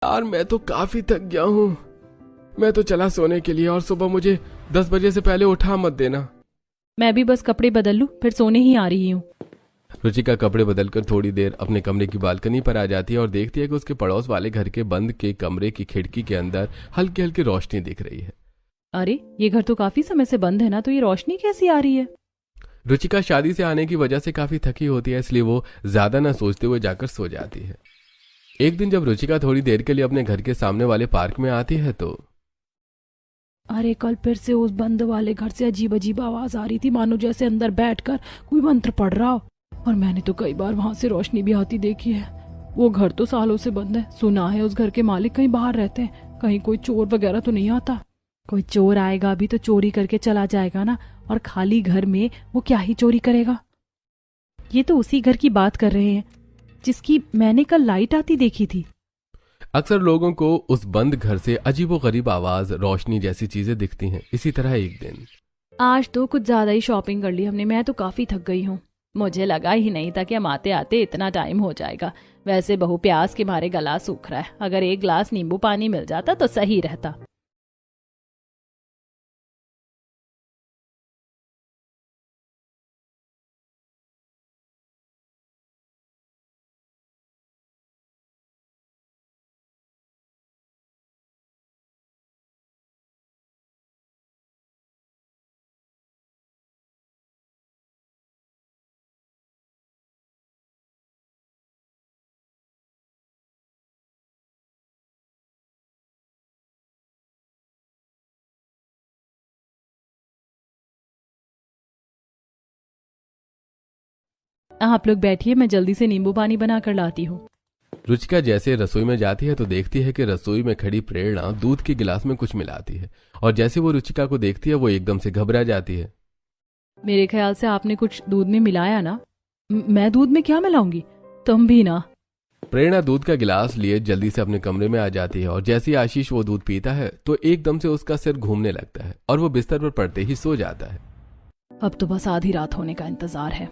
यार मैं तो काफी थक गया हूँ। मैं तो चला सोने के लिए और सुबह मुझे 10 बजे से पहले उठा मत देना। मैं भी बस कपड़े बदल लूं, फिर सोने ही आ रही हूँ। रुचिका कपड़े बदलकर थोड़ी देर अपने कमरे की बालकनी पर आ जाती है और देखती है कि उसके पड़ोस वाले घर के बंद के कमरे की खिड़की के अंदर हल्की हल्की रोशनी दिख रही है। अरे ये घर तो काफी समय से बंद है ना, तो ये रोशनी कैसी आ रही है? रुचिका शादी से आने की वजह से काफी थकी होती है, इसलिए वो ज्यादा न सोचते हुए जाकर सो जाती है। एक दिन जब रुचिका थोड़ी देर के लिए अपने घर के सामने वाले पार्क में आती है तो अरे कल फिर से उस बंद वाले घर से अजीब अजीब आवाज आ रही थी, मानो जैसे अंदर बैठकर कोई मंत्र पढ़ रहा हो। और मैंने तो कई बार वहां से रोशनी भी आती देखी है। वो घर तो सालों से बंद है। सुना है उस घर के मालिक कहीं बाहर रहते हैं। कहीं कोई चोर वगैरह तो नहीं आता? कोई चोर आएगा भी तो चोरी करके चला जाएगा ना, और खाली घर में वो क्या ही चोरी करेगा। ये तो उसी घर की बात कर रहे हैं जिसकी मैंने कल लाइट आती देखी थी। अक्सर लोगों को उस बंद घर से अजीबोगरीब आवाज, रोशनी जैसी चीजें दिखती हैं। इसी तरह एक दिन आज तो कुछ ज्यादा ही शॉपिंग कर ली हमने। मैं तो काफी थक गई हूँ। मुझे लगा ही नहीं था कि हम आते आते इतना टाइम हो जाएगा। वैसे बहू प्यास के मारे गला सूख रहा है। अगर एक ग्लास नींबू पानी मिल जाता तो सही रहता। आप लोग बैठिए, मैं जल्दी से नींबू पानी बना कर लाती हूँ। रुचिका जैसे रसोई में जाती है तो देखती है कि रसोई में खड़ी प्रेरणा दूध के गिलास में कुछ मिलाती है। और जैसे वो रुचिका को देखती है वो एकदम से घबरा जाती है। मेरे ख्याल से आपने कुछ दूध में मिलाया ना? मैं दूध में क्या मिलाऊंगी? तुम भी ना। प्रेरणा दूध का गिलास लिए जल्दी से अपने कमरे में आ जाती है और जैसे ही आशीष वो दूध पीता है तो एकदम से उसका सिर घूमने लगता है और वो बिस्तर पर पड़ते ही सो जाता है। अब तो बस आधी रात होने का इंतजार है।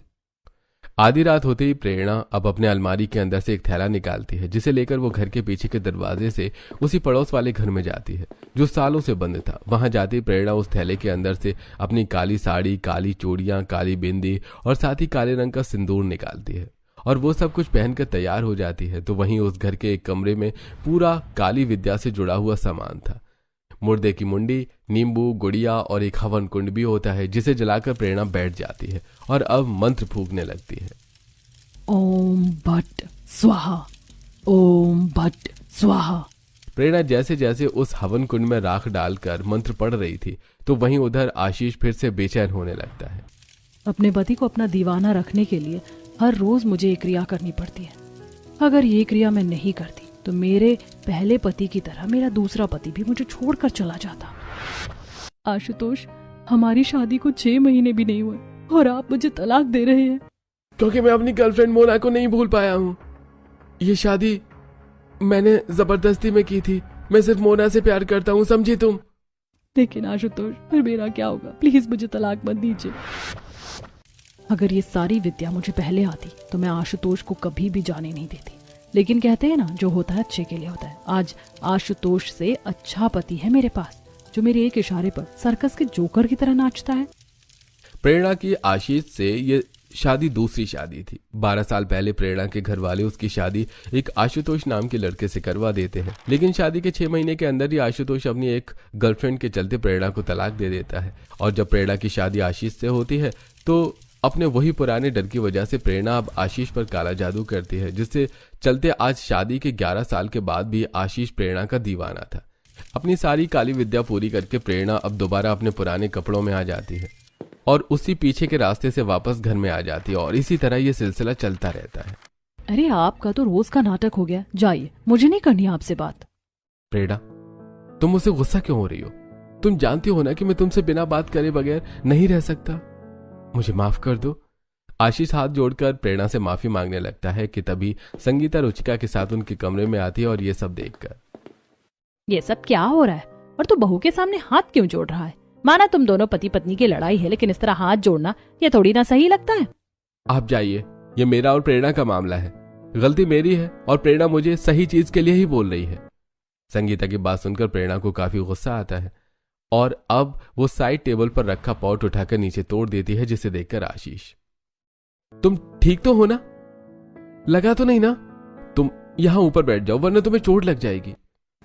आधी रात होते ही प्रेरणा अब अपने अलमारी के अंदर से एक थैला निकालती है, जिसे लेकर वो घर के पीछे के दरवाजे से उसी पड़ोस वाले घर में जाती है जो सालों से बंद था। वहां जाती प्रेरणा उस थैले के अंदर से अपनी काली साड़ी, काली चूड़ियां, काली बिंदी और साथ ही काले रंग का सिंदूर निकालती है और वो सब कुछ पहनकर तैयार हो जाती है। तो वहीं उस घर के एक कमरे में पूरा काली विद्या से जुड़ा हुआ सामान था। मुर्दे की मुंडी, नींबू, गुड़िया और एक हवन कुंड भी होता है, जिसे जलाकर प्रेरणा बैठ जाती है और अब मंत्र फूंकने लगती है। ओम भट्ट स्वाहा, ओम भट्ट स्वाहा। प्रेरणा जैसे जैसे उस हवन कुंड में राख डालकर मंत्र पढ़ रही थी तो वहीं उधर आशीष फिर से बेचैन होने लगता है। अपने पति को अपना दीवाना रखने के लिए हर रोज मुझे ये क्रिया करनी पड़ती है। अगर ये क्रिया मैं नहीं करती तो मेरे पहले पति की तरह मेरा दूसरा पति भी मुझे छोड़कर चला जाता। आशुतोष, हमारी शादी को 6 महीने भी नहीं हुए और आप मुझे तलाक दे रहे हैं। क्योंकि मैं अपनी गर्लफ्रेंड मोना को नहीं भूल पाया हूँ। ये शादी मैंने जबरदस्ती में की थी। मैं सिर्फ मोना से प्यार करता हूँ, समझी तुम? लेकिन आशुतोष, फिर मेरा क्या होगा? प्लीज मुझे तलाक मत दीजिए। अगर ये सारी विद्या मुझे पहले आती तो मैं आशुतोष को कभी भी जाने नहीं देती। लेकिन कहते हैं ना, जो होता है अच्छे के लिए होता है। आज आशुतोष से अच्छा पति है मेरे पास, जो मेरे एक इशारे पर सर्कस के जोकर की तरह नाचता है। प्रेरणा की आशीष से ये शादी दूसरी शादी थी। 12 साल पहले प्रेरणा के घर वाले उसकी शादी एक आशुतोष नाम के लड़के से करवा देते हैं, लेकिन शादी के 6 महीने के अंदर ही आशुतोष अपनी एक गर्लफ्रेंड के चलते प्रेरणा को तलाक दे देता है। और जब प्रेरणा की शादी आशीष से होती है तो अपने वही पुराने डर की वजह से प्रेरणा अब आशीष पर काला जादू करती है, जिससे चलते आज शादी के 11 साल के बाद भी आशीष प्रेरणा का दीवाना था। अपनी सारी काली विद्या पूरी करके प्रेरणा अब दोबारा अपने पुराने कपड़ों में आ जाती है और उसी पीछे के रास्ते से वापस घर में आ जाती है और इसी तरह ये सिलसिला चलता रहता है। अरे आपका तो रोज का नाटक हो गया। जाइए, मुझे नहीं करनी आपसे बात। प्रेरणा, तुम मुझसे गुस्सा क्यों हो रही हो? तुम जानती हो ना कि मैं तुमसे बिना बात करे बगैर नहीं रह सकता। मुझे माफ कर दो। आशीष हाथ जोड़कर प्रेरणा से माफी मांगने लगता है कि तभी संगीता रुचिका के साथ उनके कमरे में आती है और ये सब देखकर, ये सब क्या हो रहा है? और तू बहू के सामने हाथ क्यों जोड़ रहा है? माना तुम दोनों पति पत्नी की लड़ाई है, लेकिन इस तरह हाथ जोड़ना ये थोड़ी ना सही लगता है। आप जाइए, ये मेरा और प्रेरणा का मामला है। गलती मेरी है और प्रेरणा मुझे सही चीज के लिए ही बोल रही है। संगीता की बात सुनकर प्रेरणा को काफी गुस्सा आता है और अब वो साइड टेबल पर रखा पॉट उठाकर नीचे तोड़ देती है, जिसे देखकर आशीष, तुम ठीक तो हो ना? लगा तो नहीं ना? तुम यहां ऊपर बैठ जाओ वरना तुम्हें चोट लग जाएगी।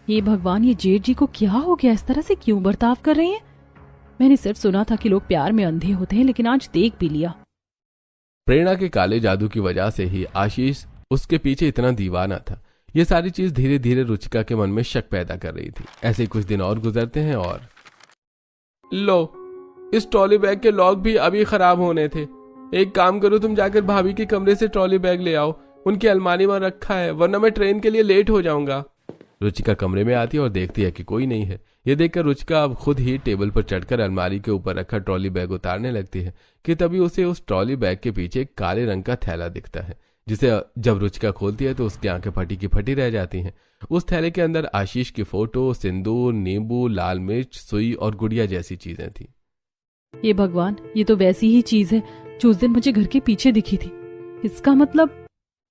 ये भगवान, ये जेठ जी को क्या हो गया? इस तरह से क्यों बर्ताव कर रही हैं? मैंने सिर्फ सुना था कि लोग प्यार में अंधे होते हैं, लेकिन आज देख भी लिया। प्रेरणा के काले जादू की वजह से ही आशीष उसके पीछे इतना दीवाना था। ये सारी चीज धीरे धीरे रुचिका के मन में शक पैदा कर रही थी। ऐसे कुछ दिन और गुजरते हैं और लो, इस ट्रॉली बैग के लॉक भी अभी खराब होने थे। एक काम करो, तुम जाकर भाभी के कमरे से ट्रॉली बैग ले आओ, उनकी अलमारी में रखा है, वरना मैं ट्रेन के लिए लेट हो जाऊंगा। रुचिका कमरे में आती है और देखती है कि कोई नहीं है। ये देखकर रुचिका अब खुद ही टेबल पर चढ़कर अलमारी के ऊपर रखा ट्रॉली बैग उतारने लगती है कि तभी उसे उस ट्रॉली बैग के पीछे एक काले रंग का थैला दिखता है, जिसे जब रुचिका खोलती है तो उसकी आंखें फटी की फटी रह जाती हैं। उस थैले के अंदर आशीष की फोटो, सिंदूर, नींबू, लाल मिर्च, सुई और गुड़िया जैसी चीजें थी। ये भगवान, ये तो वैसी ही चीज है जो उस दिन मुझे घर के पीछे दिखी थी। इसका मतलब।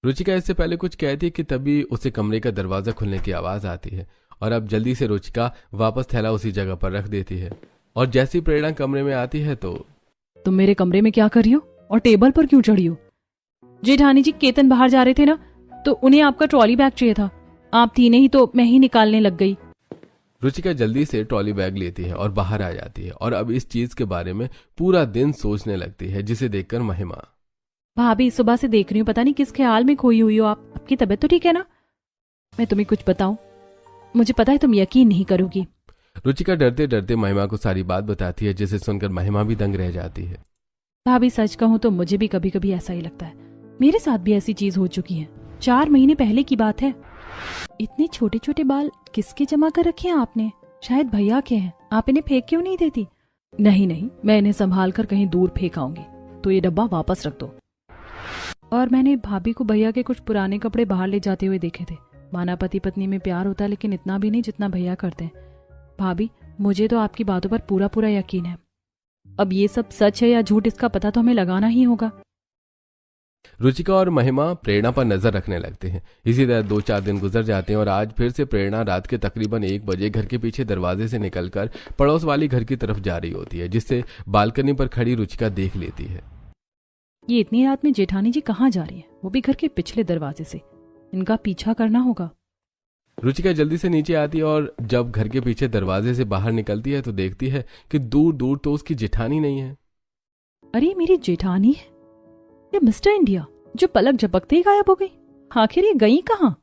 रुचिका इससे पहले कुछ कहती कि तभी उसे कमरे का दरवाजा खुलने की आवाज आती है और अब जल्दी से रुचिका वापस थैला उसी जगह पर रख देती है। और जैसी प्रेरणा कमरे में आती है तो तुम मेरे कमरे में क्या कर रही हो और टेबल पर क्यों चढ़ी हो? जेठानी जी, केतन बाहर जा रहे थे ना, तो उन्हें आपका ट्रॉली बैग चाहिए था। आप थी नहीं तो मैं ही निकालने लग गई। रुचिका जल्दी से ट्रॉली बैग लेती है और बाहर आ जाती है और अब इस चीज के बारे में पूरा दिन सोचने लगती है, जिसे देखकर महिमा, भाभी सुबह से देख रही हूँ, पता नहीं किस ख्याल में खोई हुई हो आप। आपकी तबीयत तो ठीक है ना? मैं तुम्हें कुछ बताऊं? मुझे पता है तुम यकीन नहीं करोगी। रुचिका डरते डरते महिमा को सारी बात बताती है, जिसे सुनकर महिमा भी दंग रह जाती है। भाभी सच कहूँ तो मुझे भी कभी कभी ऐसा ही लगता है। मेरे साथ भी ऐसी चीज हो चुकी है। 4 महीने पहले की बात है। इतने छोटे छोटे बाल किसके जमा कर रखे हैं आपने? शायद भैया के हैं। आप इन्हें फेंक क्यों नहीं देती? नहीं, मैं इन्हें संभाल कर कहीं दूर फेंक आऊंगी, तो ये डब्बा वापस रख दो। और मैंने भाभी को भैया के कुछ पुराने कपड़े बाहर ले जाते हुए देखे थे। माना पति पत्नी में प्यार होता है, लेकिन इतना भी नहीं जितना भैया करते हैं। भाभी, मुझे तो आपकी बातों पर पूरा पूरा यकीन है। अब ये सब सच है या झूठ, इसका पता तो हमें लगाना ही होगा। रुचिका और महिमा प्रेरणा पर नजर रखने लगते हैं। इसी तरह 2-4 दिन गुजर जाते हैं और आज फिर से प्रेरणा रात के तकरीबन 1 बजे घर के पीछे दरवाजे से निकलकर पड़ोस वाली घर की तरफ जा रही होती है, जिससे बालकनी पर खड़ी रुचिका देख लेती है। ये इतनी रात में जेठानी जी कहाँ जा रही है, वो भी घर के पिछले दरवाजे से? इनका पीछा करना होगा। रुचिका जल्दी से नीचे आती है और जब घर के पीछे दरवाजे से बाहर निकलती है तो देखती है कि दूर दूर तो उसकी जेठानी नहीं है। अरे मेरी जेठानी है, ये मिस्टर इंडिया जो पलक झपकते ही गायब हो गई। आखिर ये गई कहाँ?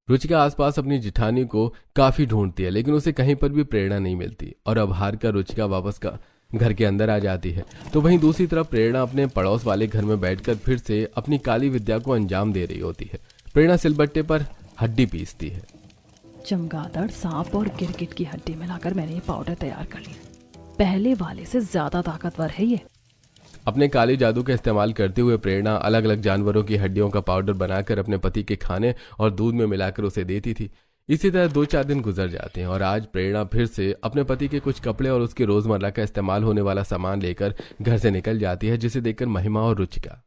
रुचिका आसपास अपनी जेठानी को काफी ढूंढती है, लेकिन उसे कहीं पर भी प्रेरणा नहीं मिलती और अब हार कर रुचिका वापस घर के अंदर आ जाती है। तो वहीं दूसरी तरफ प्रेरणा अपने पड़ोस वाले घर में बैठकर फिर से अपनी काली विद्या को अंजाम दे रही होती है। प्रेरणा सिलबट्टे पर हड्डी पीसती है। चमगादड़, सांप और गिरगिट की हड्डी मिलाकर मैंने ये पाउडर तैयार कर लिया। पहले वाले से ज्यादा ताकतवर है ये। अपने काले जादू का इस्तेमाल करते हुए प्रेरणा अलग अलग जानवरों की हड्डियों का पाउडर बनाकर अपने पति के खाने और दूध में मिलाकर उसे देती थी। इसी तरह 2-4 दिन गुजर जाते हैं और आज प्रेरणा फिर से अपने पति के कुछ कपड़े और उसके रोजमर्रा का इस्तेमाल होने वाला सामान लेकर घर से निकल जाती है, जिसे देखकर महिमा और रुचिका,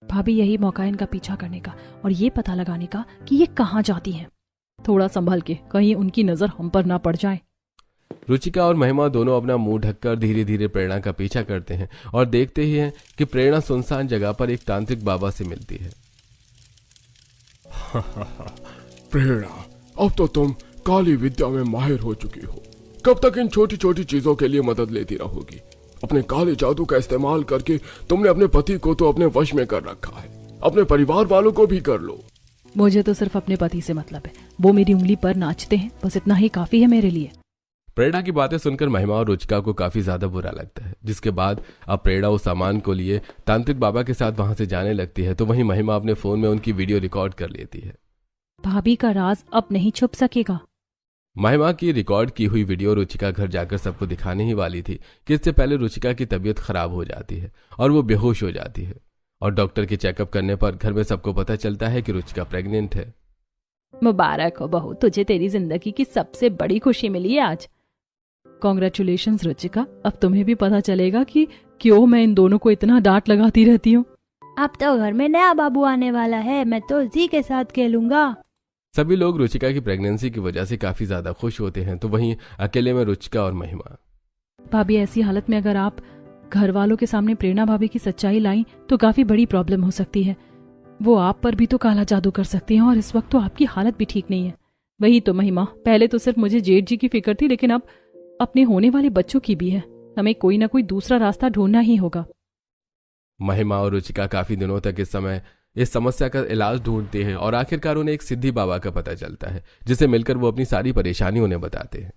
भाभी यही मौका है इनका पीछा करने का और ये पता लगाने का कि ये कहाँ जाती हैं। थोड़ा संभल के, कहीं उनकी नजर हम पर ना पड़ जाए। रुचिका और महिमा दोनों अपना मुंह ढककर धीरे धीरे प्रेरणा का पीछा करते हैं और देखते ही हैं कि प्रेरणा सुनसान जगह पर एक तांत्रिक बाबा से मिलती है। प्रेरणा, अब तो तुम काली विद्या में माहिर हो चुकी हो। कब तक इन छोटी छोटी चीजों के लिए मदद लेती रहोगी? अपने काले जादू का इस्तेमाल करके तुमने अपने पति को तो अपने वश में कर रखा है, अपने परिवार वालों को भी कर लो। मुझे तो सिर्फ अपने पति से मतलब है। वो मेरी उंगली पर नाचते हैं, बस इतना ही काफी है मेरे लिए। प्रेरणा की बातें सुनकर महिमा और रुचिका को काफी ज्यादा बुरा लगता है, जिसके बाद अब प्रेरणा उस सामान को लिए तांत्रिक बाबा के साथ वहां से जाने लगती है। तो वहीं महिमा अपने फोन में उनकी वीडियो रिकॉर्ड कर लेती है। भाभी का राज अब नहीं छुप सकेगा। महिमा की रिकॉर्ड की हुई वीडियो रुचिका घर जाकर सबको दिखाने ही वाली थी कि इससे पहले रुचिका की तबीयत खराब हो जाती है और वो बेहोश हो जाती है और डॉक्टर के चेकअप करने पर घर में सबको पता चलता है कि रुचिका प्रेग्नेंट है। मुबारक हो बहू, तुझे तेरी जिंदगी की सबसे बड़ी खुशी मिली है आज। कॉन्ग्रेचुलेशंस रुचिका, अब तुम्हें भी पता चलेगा कि क्यों मैं इन दोनों को इतना डांट लगाती रहती हूँ। अब तो घर में नया बाबू आने वाला है, मैं तो उसी के साथ खेलूंगा। सभी लोग रुचिका की प्रेगनेंसी की वजह से काफी ज्यादा खुश होते हैं, तो वहीं अकेले में रुचिका और महिमा। भाभी, ऐसी हालत में अगर आप घर वालों के सामने प्रेरणा भाभी की सच्चाई लाई तो काफी बड़ी प्रॉब्लम हो सकती है। वो आप पर भी तो काला जादू कर सकती हैं और इस वक्त तो आपकी हालत भी ठीक नहीं है। वही तो महिमा, पहले तो सिर्फ मुझे जेठ जी की फिक्र थी, लेकिन अब अपने होने वाले बच्चों की भी है। हमें कोई ना कोई दूसरा रास्ता ढूंढना ही होगा। महिमा और रुचिका काफी दिनों तक इस समस्या का इलाज ढूंढते हैं और आखिरकार उन्हें एक सिद्धि बाबा का पता चलता है, जिसे मिलकर वो अपनी सारी परेशानी उन्हें बताते हैं।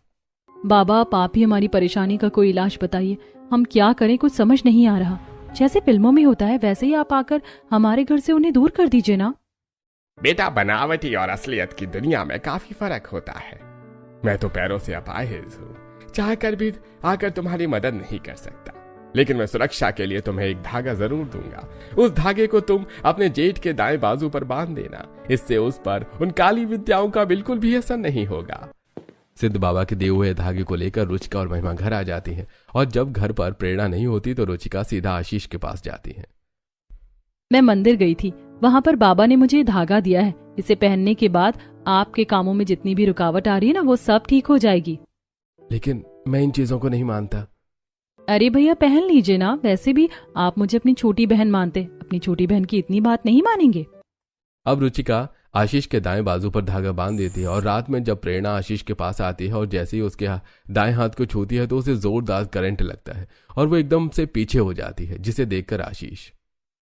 बाबा, आप ही हमारी परेशानी का कोई इलाज बताइए। हम क्या करें, कुछ समझ नहीं आ रहा। जैसे फिल्मों में होता है वैसे ही आप आकर हमारे घर से उन्हें दूर कर दीजिए ना। बेटा, बनावटी और असलियत की दुनिया में काफी फर्क होता है। मैं तो पैरों से अपाहिज हूँ, चाह कर भी आकर तुम्हारी मदद नहीं कर सकता, लेकिन मैं सुरक्षा के लिए तुम्हें एक धागा जरूर दूंगा। उस धागे को तुम अपने जेठ के दाएं बाजू पर बांध देना, इससे उस पर उन काली विद्याओं का बिल्कुल भी असर नहीं होगा। सिद्ध बाबा के दिए हुए धागे को लेकर रुचिका और महिमा घर आ जाती हैं, और जब घर पर प्रेरणा नहीं होती तो रुचिका सीधा आशीष के पास जाती है। मैं मंदिर गई थी, वहां पर बाबा ने मुझे धागा दिया है। इसे पहनने के बाद आपके कामों में जितनी भी रुकावट आ रही है ना, वो सब ठीक हो जाएगी। लेकिन मैं इन चीजों को नहीं मानता। अरे भैया, पहन लीजिए ना। वैसे भी आप मुझे अपनी छोटी बहन मानते, अपनी छोटी बहन की इतनी बात नहीं मानेंगे। अब रुचिका आशीष के दाएं बाजू पर धागा बांध देती है, और रात में जब प्रेरणा आशीष के पास आती है और जैसे ही उसके दाएं हाथ को छूती है तो उसे जोरदार करंट लगता है और वो एकदम से पीछे हो जाती है, जिसे देखकर आशीष,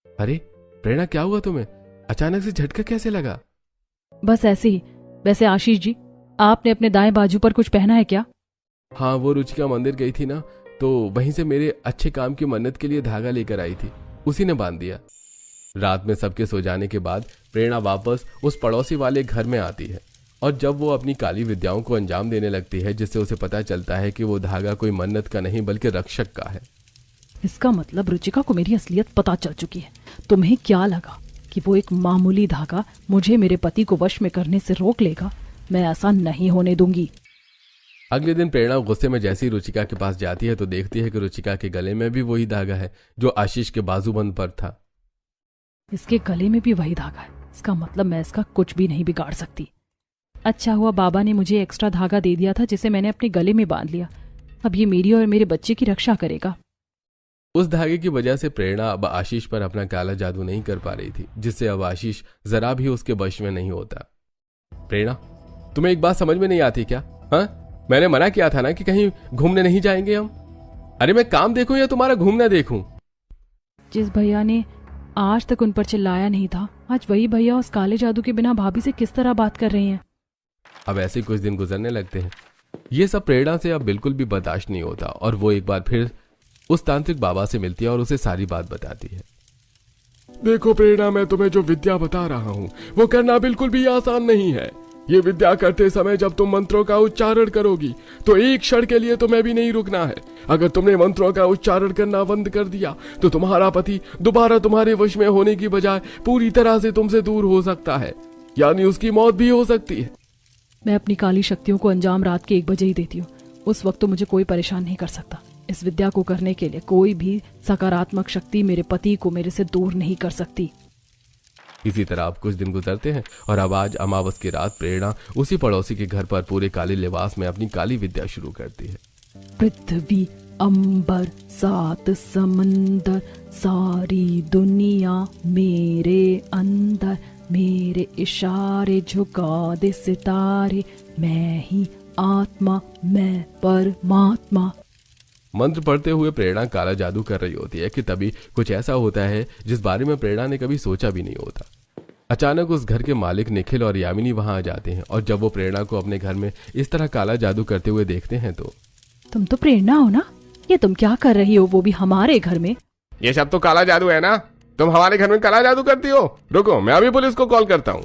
अरे प्रेरणा, क्या हुआ तुम्हें? अचानक से झटका कैसे लगा? बस ऐसे ही। वैसे आशीष जी, आपने अपने दाएं बाजू पर कुछ पहना है क्या? हाँ, वो रुचिका मंदिर गई थी ना, तो वहीं से मेरे अच्छे काम की मन्नत के लिए धागा लेकर आई थी, उसी ने बांध दिया। रात में सबके सो जाने के बाद प्रेरणा वापस उस पड़ोसी वाले घर में आती है, और जब वो अपनी काली विद्याओं को अंजाम देने लगती है, जिससे उसे पता चलता है कि वो धागा कोई मन्नत का नहीं बल्कि रक्षक का है। इसका मतलब रुचिका को मेरी असलियत पता चल चुकी है। तुम्हें क्या लगा कि वो एक मामूली धागा मुझे मेरे पति को वश में करने से रोक लेगा? मैं ऐसा नहीं होने दूंगी। अगले दिन प्रेरणा गुस्से में जैसी रुचिका के पास जाती है तो देखती है कि रुचिका के गले में भी वही धागा है जो आशीष के बाजूबंद पर था। इसके गले में भी वही धागा है, इसका मतलब मैं इसका कुछ भी नहीं बिगाड़ सकती। अच्छा हुआ बाबा ने मुझे एक्स्ट्रा धागा दे दिया था, जिसे मैंने अपने गले में बांध लिया। अब ये मेरी और मेरे बच्चे की रक्षा करेगा। उस धागे की वजह से प्रेरणा अब आशीष पर अपना काला जादू नहीं कर पा रही थी, जिससे अब आशीष जरा भी उसके वश में नहीं होता। प्रेरणा, तुम्हें एक बात समझ में नहीं आती क्या? हाँ, मैंने मना किया था ना कि कहीं घूमने नहीं जाएंगे हम। अरे मैं काम देखूं या तुम्हारा घूमना देखूं? जिस भैया ने आज तक उन पर चिल्लाया नहीं था, आज वही भैया उस काले जादू के बिना भाभी से किस तरह बात कर रहे हैं। अब ऐसे कुछ दिन गुजरने लगते हैं। ये सब प्रेरणा से अब बिल्कुल भी बर्दाश्त नहीं होता, और वो एक बार फिर उस तांत्रिक बाबा से मिलती है और उसे सारी बात बताती है। देखो प्रेरणा, मैं तुम्हें जो विद्या बता रहा हूँ वो करना बिल्कुल भी आसान नहीं है। ये विद्या करते समय जब तुम मंत्रों का उच्चारण करोगी तो एक क्षण के लिए तुम्हें भी नहीं रुकना है। अगर तुमने मंत्रों का उच्चारण करना बंद कर दिया तो तुम्हारा पति दोबारा तुम्हारे वश में होने की बजाय पूरी तरह से तुमसे दूर हो सकता है, यानी उसकी मौत भी हो सकती है। मैं अपनी काली शक्तियों को अंजाम रात के 1 बजे ही देती हूँ। उस वक्त तो मुझे कोई परेशान नहीं कर सकता। इस विद्या को करने के लिए कोई भी सकारात्मक शक्ति मेरे पति को मेरे से दूर नहीं कर सकती। इसी तरह अब कुछ दिन गुजरते हैं, और अब आज अमावस की रात प्रेरणा उसी पड़ोसी के घर पर पूरे काले लिबास में अपनी काली विद्या शुरू करती है। पृथ्वी, अंबर, 7 समंदर, सारी दुनिया मेरे अंदर, मेरे इशारे झुका दे सितारे, मैं ही आत्मा, मैं परमात्मा। मंत्र पढ़ते हुए प्रेरणा काला जादू कर रही होती है कि तभी कुछ ऐसा होता है जिस बारे में प्रेरणा ने कभी सोचा भी नहीं होता। अचानक उस घर के मालिक निखिल और यामिनी वहां आ जाते हैं, और जब वो प्रेरणा को अपने घर में इस तरह काला जादू करते हुए देखते हैं तो, तुम तो प्रेरणा हो ना? ये तुम क्या कर रही हो, वो भी हमारे घर में? ये सब तो काला जादू है ना? तुम हमारे घर में काला जादू करती हो? रुको, मैं अभी पुलिस को कॉल करता हूँ।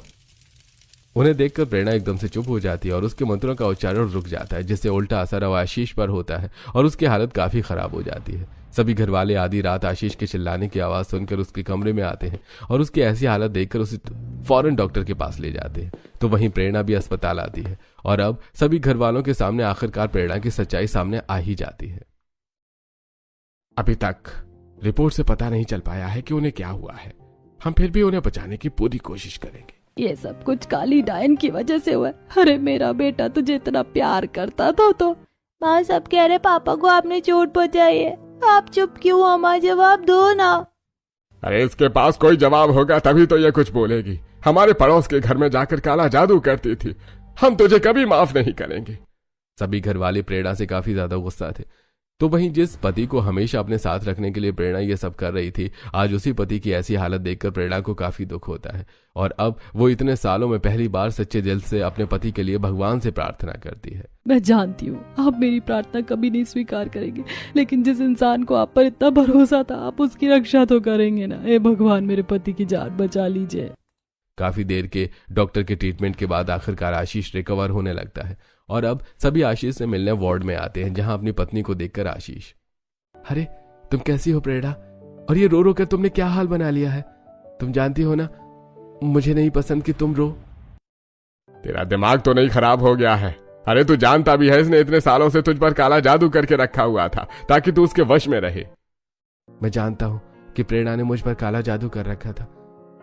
उन्हें देखकर प्रेरणा एकदम से चुप हो जाती है और उसके मंत्रों का उच्चारण रुक जाता है, जिससे उल्टा असर अब आशीष पर होता है और उसकी हालत काफी खराब हो जाती है। सभी घर वाले आधी रात आशीष के चिल्लाने की आवाज सुनकर उसके कमरे में आते हैं और उसकी ऐसी हालत देखकर उसे फौरन डॉक्टर के पास ले जाते हैं। तो वहीं प्रेरणा भी अस्पताल आती है, और अब सभी घर वालों के सामने आखिरकार प्रेरणा की सच्चाई सामने आ ही जाती है। अभी तक रिपोर्ट से पता नहीं चल पाया है कि उन्हें क्या हुआ है। हम फिर भी उन्हें बचाने की पूरी कोशिश करेंगे। ये सब कुछ काली डायन की वजह से हुआ है। अरे मेरा बेटा तुझे इतना प्यार करता था तो। माँ सब कह रहे पापा को आपने चोट पहुंचाई है, आप चुप क्यों हो माँ, जवाब दो ना। अरे इसके पास कोई जवाब होगा तभी तो ये कुछ बोलेगी। हमारे पड़ोस के घर में जाकर काला जादू करती थी, हम तुझे कभी माफ नहीं करेंगे। सभी घर वाले प्रेरणा से काफी ज्यादा गुस्सा थे। तो वहीं जिस पति को हमेशा अपने साथ रखने के लिए प्रेरणा ये सब कर रही थी, आज उसी पति की ऐसी हालत देखकर प्रेरणा को काफी दुख होता है और अब वो इतने सालों में पहली बार सच्चे दिल से अपने पति के लिए भगवान से प्रार्थना करती है। मैं जानती हूँ आप मेरी प्रार्थना कभी नहीं स्वीकार करेंगे, लेकिन जिस इंसान को आप पर इतना भरोसा था आप उसकी रक्षा तो करेंगे ना। हे भगवान मेरे पति की जान बचा लीजिए। काफी देर के डॉक्टर के ट्रीटमेंट के बाद आखिरकार आशीष रिकवर होने लगता है और अब सभी आशीष से मिलने वार्ड में आते हैं, जहां अपनी पत्नी को देखकर आशीष, अरे तुम कैसी हो प्रेरणा, और ये रो रो कर तुमने क्या हाल बना लिया है। तुम जानती हो ना मुझे नहीं पसंद कि तुम रो। तेरा दिमाग तो नहीं खराब हो गया है? अरे तू जानता भी है इसने इतने सालों से तुझ पर काला जादू करके रखा हुआ था ताकि तू उसके वश में रहे। मैं जानता हूं कि प्रेरणा ने मुझ पर काला जादू कर रखा था।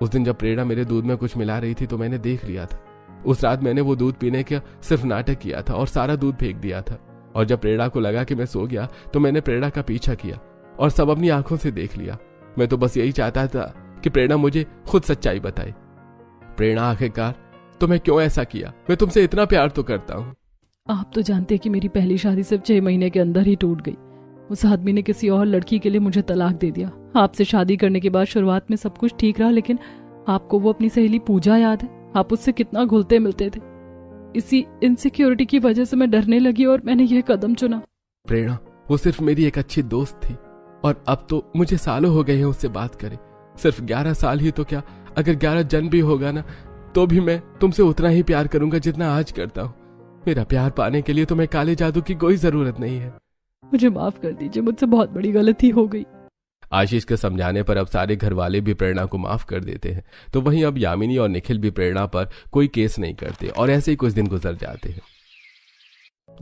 उस दिन जब प्रेरणा मेरे दूध में कुछ मिला रही थी तो मैंने देख लिया था। उस रात मैंने वो दूध पीने का सिर्फ नाटक किया था और सारा दूध फेंक दिया था, और जब प्रेरणा को लगा कि मैं सो गया तो मैंने प्रेरणा का पीछा किया और सब अपनी आंखों से देख लिया। मैं तो बस यही चाहता था कि प्रेरणा मुझे खुद सच्चाई बताए। प्रेरणा आखिरकार तो मैं क्यों ऐसा किया? मैं तुमसे इतना प्यार तो करता हूँ। आप तो जानते हैं कि मेरी पहली शादी सिर्फ 6 महीने के अंदर ही टूट गई। उस आदमी ने किसी और लड़की के लिए मुझे तलाक दे दिया। आपसे शादी करने के बाद शुरुआत में सब कुछ ठीक रहा, लेकिन आपको वो अपनी सहेली पूजा याद है? आप उससे कितना घुलते मिलते थे। इसी इनसिक्योरिटी की वजह से मैं डरने लगी और मैंने ये कदम चुना। प्रेरणा वो सिर्फ मेरी एक अच्छी दोस्त थी और अब तो मुझे सालों हो गए हैं उससे बात करे। सिर्फ 11 साल ही तो क्या, अगर 11 जन्म भी होगा ना तो भी मैं तुमसे उतना ही प्यार करूंगा जितना आज करता हूँ। मेरा प्यार पाने के लिए तुम्हें काले जादू की कोई जरूरत नहीं है। मुझे माफ कर दीजिए, मुझसे बहुत बड़ी गलती हो गई। आशीष के समझाने पर अब सारे घर वाले भी प्रेरणा को माफ कर देते हैं। तो वहीं अब यामिनी और निखिल भी प्रेरणा पर कोई केस नहीं करते और ऐसे ही कुछ दिन गुजर जाते हैं।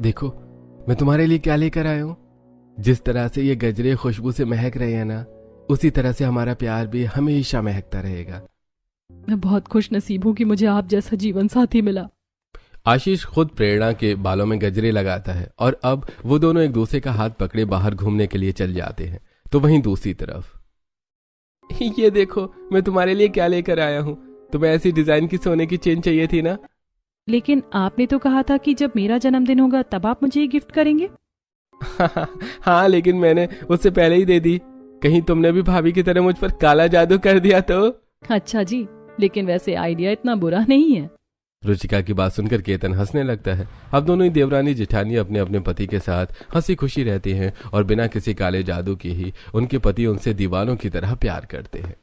देखो मैं तुम्हारे लिए क्या लेकर आया हूं। जिस तरह से ये गजरे खुशबू से महक रहे हैं ना, उसी तरह से हमारा प्यार भी हमेशा महकता रहेगा। मैं बहुत खुश नसीब हूँ कि मुझे आप जैसा जीवन साथी मिला। आशीष खुद प्रेरणा के बालों में गजरे लगाता है और अब वो दोनों एक दूसरे का हाथ पकड़े बाहर घूमने के लिए चल जाते हैं। तो वहीं दूसरी तरफ ये देखो मैं तुम्हारे लिए क्या लेकर आया हूँ। तुम्हें ऐसी डिजाइन की सोने की चेन चाहिए थी ना? लेकिन आपने तो कहा था कि जब मेरा जन्मदिन होगा तब आप मुझे ये गिफ्ट करेंगे। हाँ लेकिन मैंने उससे पहले ही दे दी। कहीं तुमने भी भाभी की तरह मुझ पर काला जादू कर दिया तो? अच्छा जी, लेकिन वैसे आइडिया इतना बुरा नहीं है। रुचिका की बात सुनकर केतन हंसने लगता है। अब दोनों ही देवरानी जेठानी अपने अपने पति के साथ हंसी खुशी रहती हैं और बिना किसी काले जादू के ही उनके पति उनसे दीवानों की तरह प्यार करते हैं।